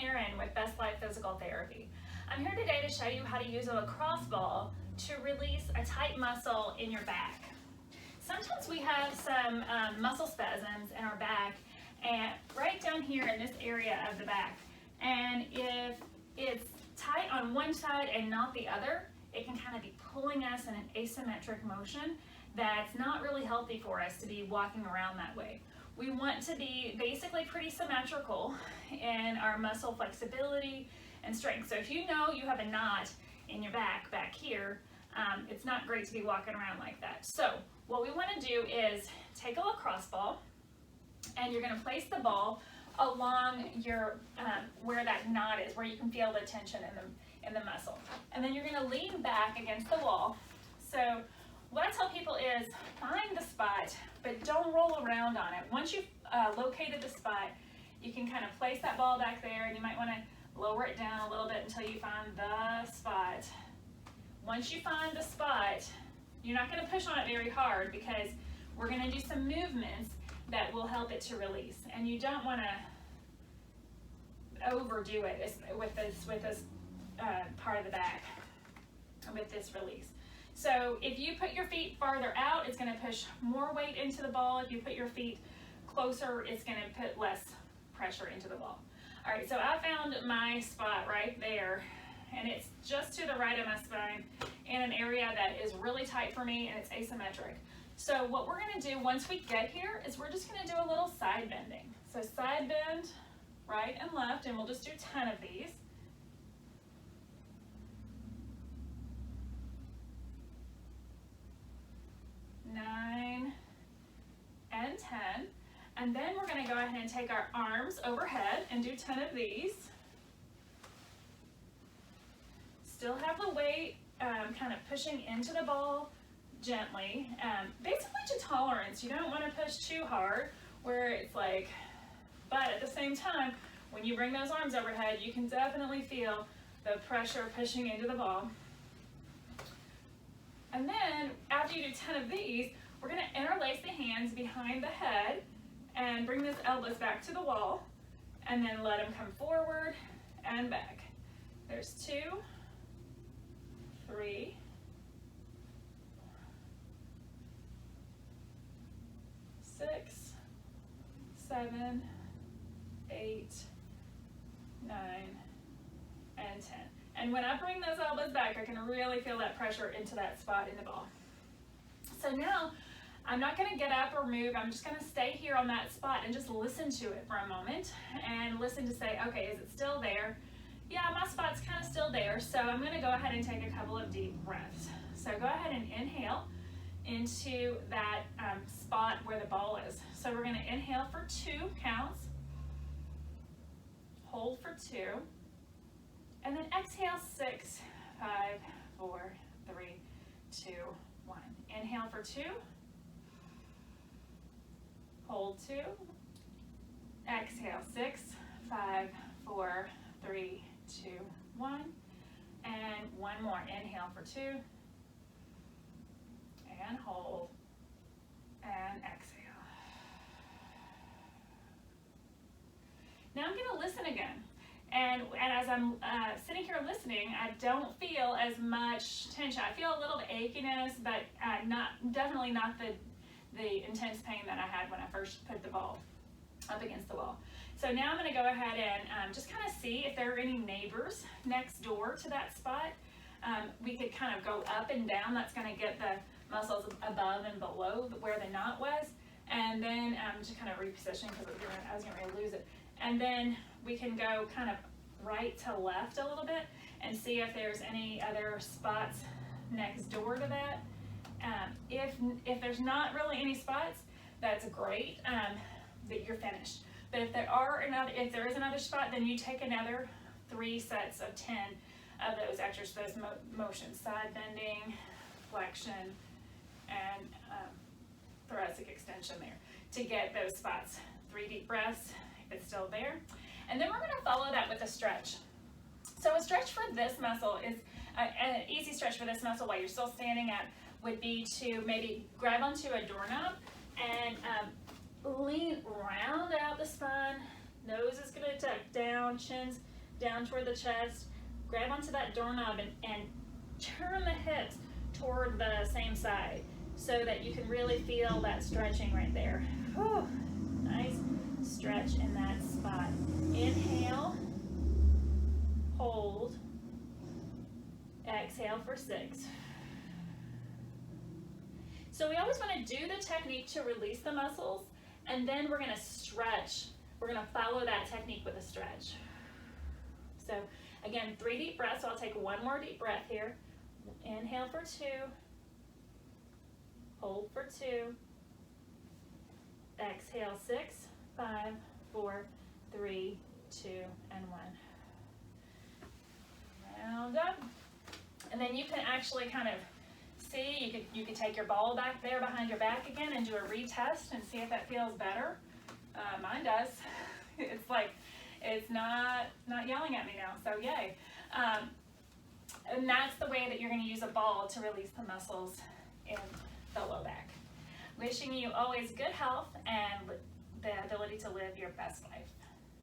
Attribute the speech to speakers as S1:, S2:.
S1: Erin with Best Life Physical Therapy. I'm here today to show you how to use a lacrosse ball to release a tight muscle in your back. Sometimes we have some muscle spasms in our back, and right down here in this area of the back. And if it's tight on one side and not the other, it can kind of be pulling us in an asymmetric motion that's not really healthy for us to be walking around that way. We want to be basically pretty symmetrical in our muscle flexibility and strength. So if you know you have a knot in your back here, it's not great to be walking around like that. So what we want to do is take a lacrosse ball, and you're going to place the ball along your where that knot is, where you can feel the tension in the muscle. And then you're going to lean back against the wall. So what I tell people is find the spot, but don't roll around on it. Once you've located the spot, you can kind of place that ball back there, and you might want to lower it down a little bit until you find the spot. Once you find the spot, you're not going to push on it very hard because we're going to do some movements that will help it to release. And you don't want to overdo it with this part of the back, with this release. So if you put your feet farther out, it's going to push more weight into the ball. If you put your feet closer, it's going to put less pressure into the ball. All right, so I found my spot right there, and it's just to the right of my spine in an area that is really tight for me, and it's asymmetric. So what we're going to do once we get here is we're just going to do a little side bending. So side bend, right and left, and we'll just do 10 of these. 9 and 10, and then we're going to go ahead and take our arms overhead and do 10 of these. Still have the weight kind of pushing into the ball gently, basically to tolerance. You don't want to push too hard where it's like, but at the same time, when you bring those arms overhead, you can definitely feel the pressure pushing into the ball. And then, after you do 10 of these, we're going to interlace the hands behind the head and bring those elbows back to the wall, and then let them come forward and back. There's 2, 3, 6, 7, 8, 9, and 10. And when I bring those elbows back, I can really feel that pressure into that spot in the ball. So now, I'm not going to get up or move. I'm just going to stay here on that spot and just listen to it for a moment and listen to say, okay, is it still there? Yeah, my spot's kind of still there. So I'm going to go ahead and take a couple of deep breaths. So go ahead and inhale into that spot where the ball is. So we're going to inhale for 2 counts, hold for 2, and then exhale 6, 5, 4, 3, 2, 1. Inhale for 2, hold 2, exhale 6, 5, 4, 3, 2, 1, and one more. Inhale for 2, and hold, and exhale. Now I'm going to listen again. And as I'm sitting here listening, I don't feel as much tension. I feel a little achiness, but definitely not the intense pain that I had when I first put the ball up against the wall. So now I'm going to go ahead and just kind of see if there are any neighbors next door to that spot. We could kind of go up and down. That's going to get the muscles above and below where the knot was. And then just kind of reposition because I was going to lose it. And then we can go kind of right to left a little bit and see if there's any other spots next door to that. If there's not really any spots, that's great, that you're finished. But if there is another spot, then you take another 3 sets of 10 of those exercise motions: side bending, flexion, and thoracic extension there to get those spots. 3 deep breaths. It's still there. And then we're going to follow that with a stretch. So a stretch for this muscle is, an easy stretch for this muscle while you're still standing up would be to maybe grab onto a doorknob and lean round out the spine. Nose is going to tuck down, chin's down toward the chest. Grab onto that doorknob and turn the hips toward the same side so that you can really feel that stretching right there. Whew. Nice stretch in that spot. Inhale, hold, exhale for 6. So we always want to do the technique to release the muscles, and then we're going to stretch. We're going to follow that technique with a stretch. So again, 3 deep breaths. So I'll take one more deep breath here. Inhale for 2, hold for 2, exhale 6, 5, 4, 3, 2, and 1. Round up. And then you can actually kind of see, you could take your ball back there behind your back again and do a retest and see if that feels better. Mine does. It's like, it's not yelling at me now, so yay. And that's the way that you're going to use a ball to release the muscles in the low back. Wishing you always good health and the ability to live your best life.